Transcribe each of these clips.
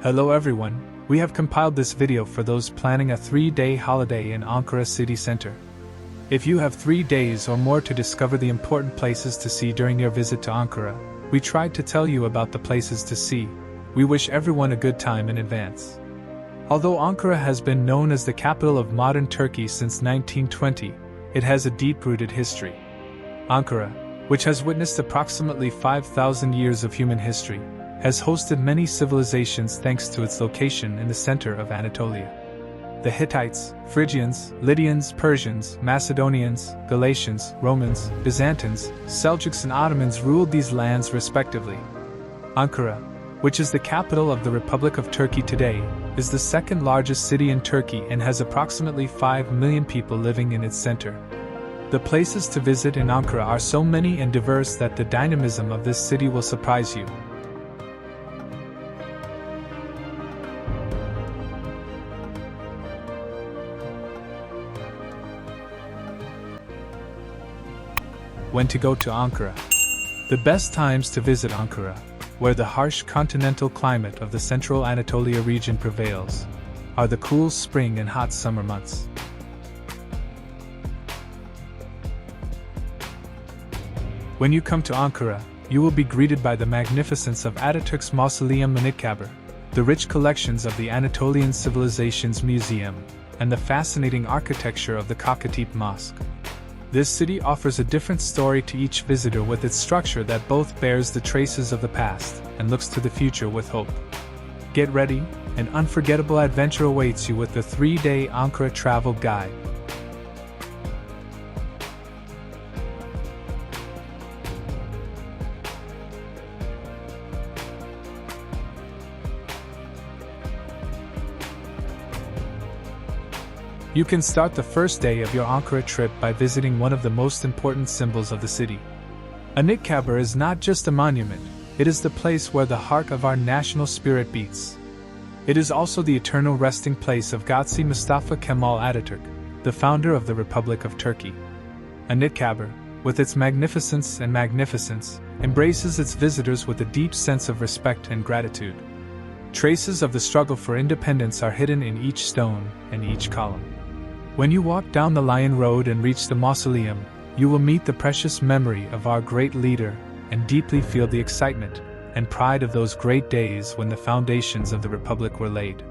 Hello everyone, we have compiled this video for those planning a 3-day holiday in Ankara city center. If you have 3 days or more to discover the important places to see during your visit to Ankara, we tried to tell you about the places to see. We wish everyone a good time in advance. Although Ankara has been known as the capital of modern Turkey since 1920, it has a deep-rooted history. Ankara, which has witnessed approximately 5,000 years of human history, has hosted many civilizations thanks to its location in the center of Anatolia. The Hittites, Phrygians, Lydians, Persians, Macedonians, Galatians, Romans, Byzantines, Seljuks and Ottomans ruled these lands respectively. Ankara, which is the capital of the Republic of Turkey today, is the second largest city in Turkey and has approximately 5 million people living in its center. The places to visit in Ankara are so many and diverse that the dynamism of this city will surprise you. When to go to Ankara. The best times to visit Ankara, where the harsh continental climate of the central Anatolia region prevails, are the cool spring and hot summer months. When you come to Ankara, you will be greeted by the magnificence of Ataturk's mausoleum Anıtkabir, the rich collections of the Anatolian Civilizations Museum, and the fascinating architecture of the Kocatepe Mosque. This city offers a different story to each visitor with its structure that both bears the traces of the past and looks to the future with hope. Get ready, an unforgettable adventure awaits you with the 3-day Ankara travel guide. You can start the first day of your Ankara trip by visiting one of the most important symbols of the city. Anıtkabir is not just a monument, it is the place where the heart of our national spirit beats. It is also the eternal resting place of Gazi Mustafa Kemal Atatürk, the founder of the Republic of Turkey. Anıtkabir, with its magnificence, embraces its visitors with a deep sense of respect and gratitude. Traces of the struggle for independence are hidden in each stone and each column. When you walk down the Lion Road and reach the mausoleum, you will meet the precious memory of our great leader and deeply feel the excitement and pride of those great days when the foundations of the Republic were laid.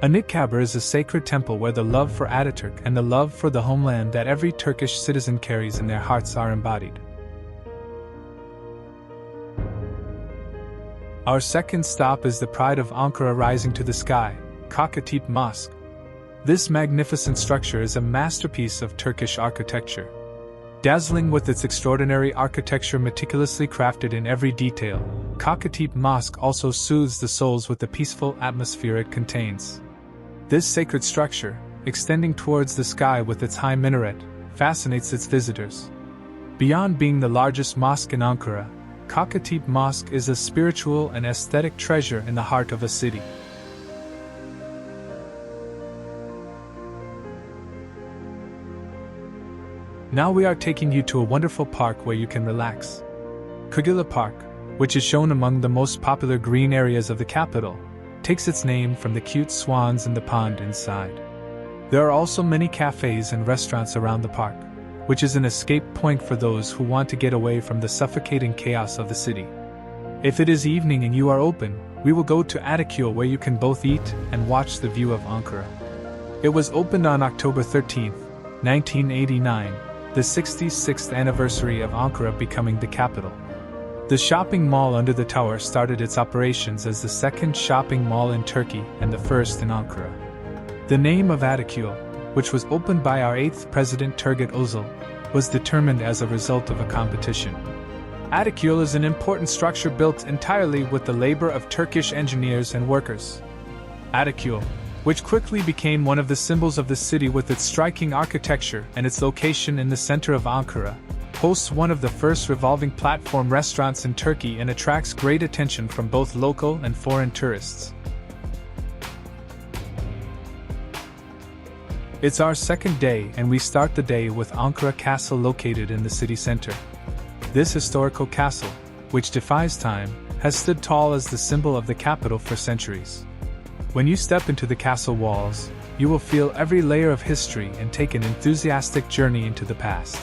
Anıtkabir is a sacred temple where the love for Atatürk and the love for the homeland that every Turkish citizen carries in their hearts are embodied. Our second stop is the pride of Ankara rising to the sky, Kocatepe Mosque. This magnificent structure is a masterpiece of Turkish architecture. Dazzling with its extraordinary architecture meticulously crafted in every detail, Kocatepe Mosque also soothes the souls with the peaceful atmosphere it contains. This sacred structure, extending towards the sky with its high minaret, fascinates its visitors. Beyond being the largest mosque in Ankara, Kocatepe Mosque is a spiritual and aesthetic treasure in the heart of a city. Now we are taking you to a wonderful park where you can relax. Kuğulu Park, which is shown among the most popular green areas of the capital, takes its name from the cute swans in the pond inside. There are also many cafes and restaurants around the park, which is an escape point for those who want to get away from the suffocating chaos of the city. If it is evening and you are open, we will go to Atakule where you can both eat and watch the view of Ankara. It was opened on October 13, 1989, the 66th anniversary of Ankara becoming the capital. The shopping mall under the tower started its operations as the second shopping mall in Turkey and the first in Ankara. The name of Atakule, which was opened by our 8th President Turgut Özal, was determined as a result of a competition. Atakule is an important structure built entirely with the labor of Turkish engineers and workers. Atakule, which quickly became one of the symbols of the city with its striking architecture and its location in the center of Ankara, hosts one of the first revolving platform restaurants in Turkey and attracts great attention from both local and foreign tourists. It's our second day and we start the day with Ankara Castle located in the city center. This historical castle, which defies time, has stood tall as the symbol of the capital for centuries. When you step into the castle walls, you will feel every layer of history and take an enthusiastic journey into the past.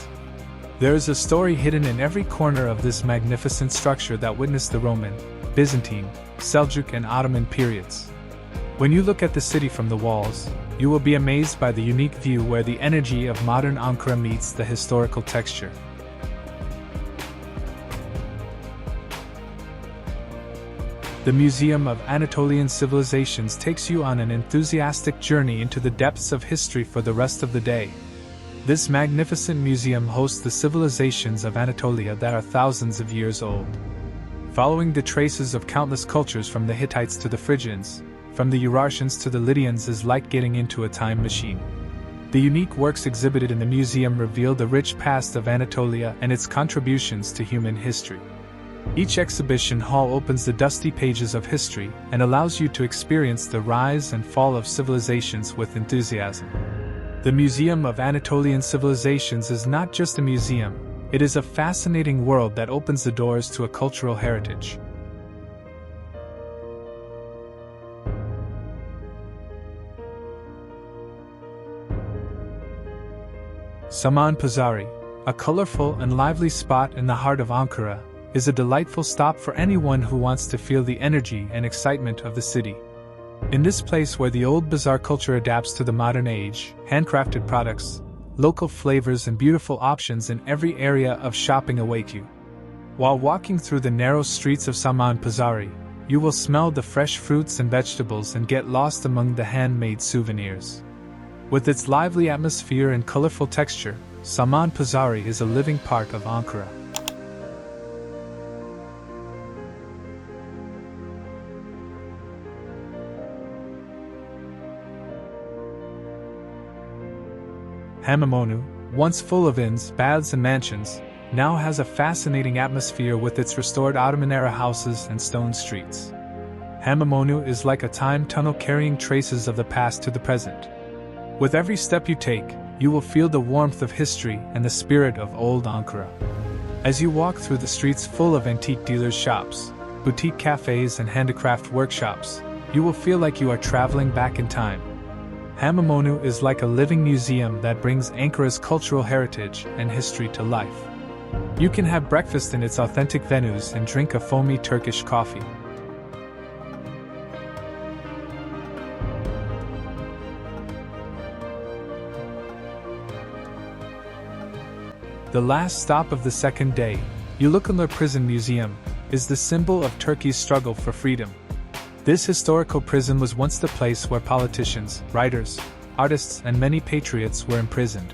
There is a story hidden in every corner of this magnificent structure that witnessed the Roman, Byzantine, Seljuk and Ottoman periods. When you look at the city from the walls, you will be amazed by the unique view where the energy of modern Ankara meets the historical texture. The Museum of Anatolian Civilizations takes you on an enthusiastic journey into the depths of history for the rest of the day. This magnificent museum hosts the civilizations of Anatolia that are thousands of years old. Following the traces of countless cultures from the Hittites to the Phrygians, from the Urartians to the Lydians is like getting into a time machine. The unique works exhibited in the museum reveal the rich past of Anatolia and its contributions to human history. Each exhibition hall opens the dusty pages of history and allows you to experience the rise and fall of civilizations with enthusiasm. The Museum of Anatolian Civilizations is not just a museum, it is a fascinating world that opens the doors to a cultural heritage. Saman Bazaar, a colorful and lively spot in the heart of Ankara, is a delightful stop for anyone who wants to feel the energy and excitement of the city. In this place where the old bazaar culture adapts to the modern age, handcrafted products, local flavors and beautiful options in every area of shopping await you. While walking through the narrow streets of Saman Bazaar, you will smell the fresh fruits and vegetables and get lost among the handmade souvenirs. With its lively atmosphere and colorful texture, Saman Bazaar is a living part of Ankara. Hamamönü, once full of inns, baths and mansions, now has a fascinating atmosphere with its restored Ottoman-era houses and stone streets. Hamamönü is like a time tunnel carrying traces of the past to the present. With every step you take, you will feel the warmth of history and the spirit of old Ankara. As you walk through the streets full of antique dealers' shops, boutique cafes and handicraft workshops, you will feel like you are traveling back in time. Hamamönü is like a living museum that brings Ankara's cultural heritage and history to life. You can have breakfast in its authentic venues and drink a foamy Turkish coffee. The last stop of the second day, Ulucanlar Prison Museum, is the symbol of Turkey's struggle for freedom. This historical prison was once the place where politicians, writers, artists, and many patriots were imprisoned.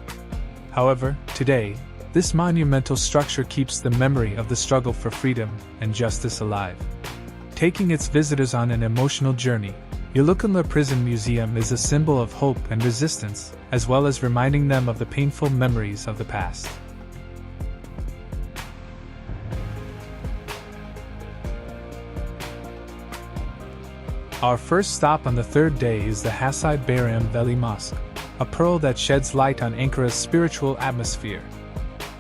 However, today, this monumental structure keeps the memory of the struggle for freedom and justice alive. Taking its visitors on an emotional journey, Ulucanlar Prison Museum is a symbol of hope and resistance, as well as reminding them of the painful memories of the past. Our first stop on the third day is the Haci Bayram Veli Mosque, a pearl that sheds light on Ankara's spiritual atmosphere.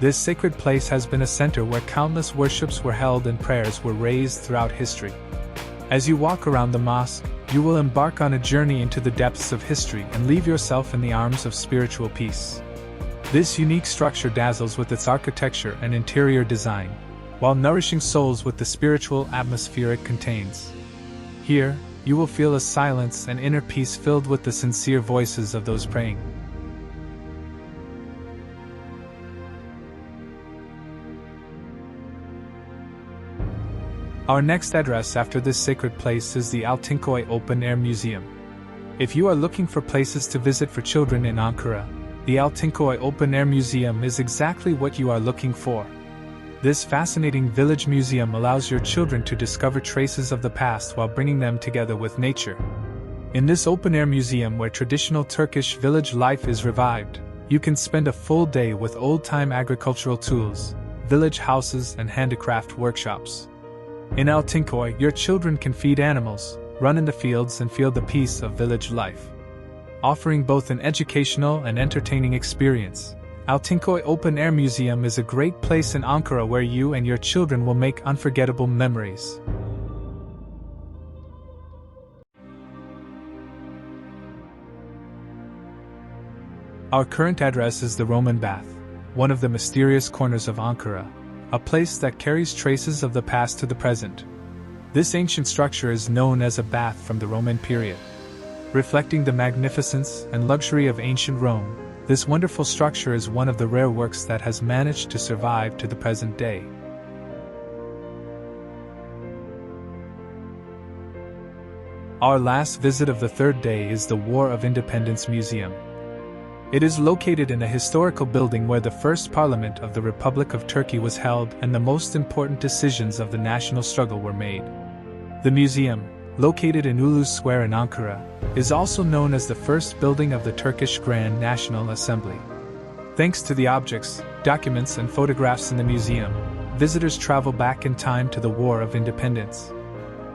This sacred place has been a center where countless worships were held and prayers were raised throughout history. As you walk around the mosque, you will embark on a journey into the depths of history and leave yourself in the arms of spiritual peace. This unique structure dazzles with its architecture and interior design, while nourishing souls with the spiritual atmosphere it contains. Here, you will feel a silence and inner peace filled with the sincere voices of those praying. Our next address after this sacred place is the Altınköy Open Air Museum. If you are looking for places to visit for children in Ankara, the Altınköy Open Air Museum is exactly what you are looking for. This fascinating village museum allows your children to discover traces of the past while bringing them together with nature. In this open-air museum where traditional Turkish village life is revived, you can spend a full day with old-time agricultural tools, village houses and handicraft workshops. In Altınköy, your children can feed animals, run in the fields and feel the peace of village life. Offering both an educational and entertaining experience, Altınköy Open Air Museum is a great place in Ankara where you and your children will make unforgettable memories. Our current address is the Roman Bath, one of the mysterious corners of Ankara, a place that carries traces of the past to the present. This ancient structure is known as a bath from the Roman period. Reflecting the magnificence and luxury of ancient Rome, this wonderful structure is one of the rare works that has managed to survive to the present day. Our last visit of the third day is the War of Independence Museum. It is located in a historical building where the first parliament of the Republic of Turkey was held and the most important decisions of the national struggle were made. The museum, located in Ulu Square in Ankara, is also known as the first building of the Turkish Grand National Assembly. Thanks to the objects, documents, and photographs in the museum, visitors travel back in time to the War of Independence.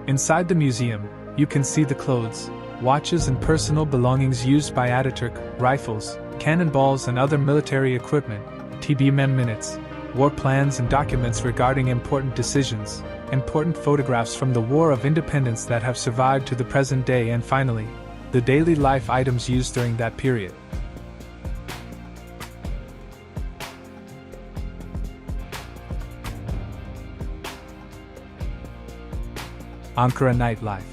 Inside the museum, you can see the clothes, watches, and personal belongings used by Ataturk, rifles, cannonballs, and other military equipment, TBM minutes, war plans, and documents regarding important decisions, important photographs from the War of Independence that have survived to the present day, and finally, the daily life items used during that period. Ankara Nightlife.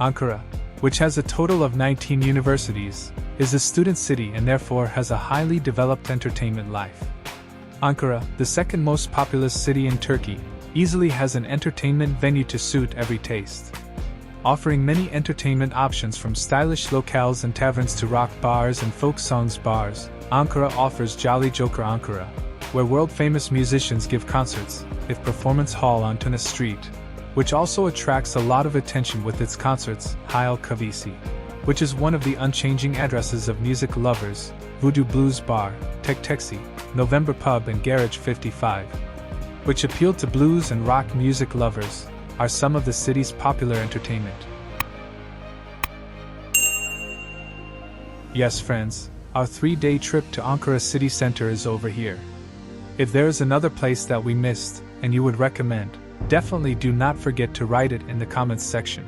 Ankara, which has a total of 19 universities, is a student city and therefore has a highly developed entertainment life. Ankara, the second most populous city in Turkey, easily has an entertainment venue to suit every taste. Offering many entertainment options from stylish locales and taverns to rock bars and folk songs bars, Ankara offers Jolly Joker Ankara, where world-famous musicians give concerts, with performance hall on Tuna Street, which also attracts a lot of attention with its concerts, Hayal Kavisi, which is one of the unchanging addresses of music lovers, Voodoo Blues Bar, Tek Teksi, November Pub, and Garage 55, which appeal to blues and rock music lovers, are some of the city's popular entertainment. Yes, friends, our 3-day trip to Ankara city center is over here. If there is another place that we missed, and you would recommend, definitely do not forget to write it in the comments section.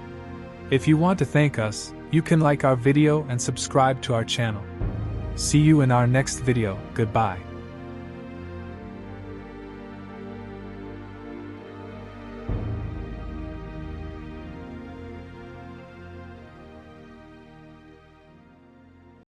If you want to thank us, you can like our video and subscribe to our channel. See you in our next video. Goodbye.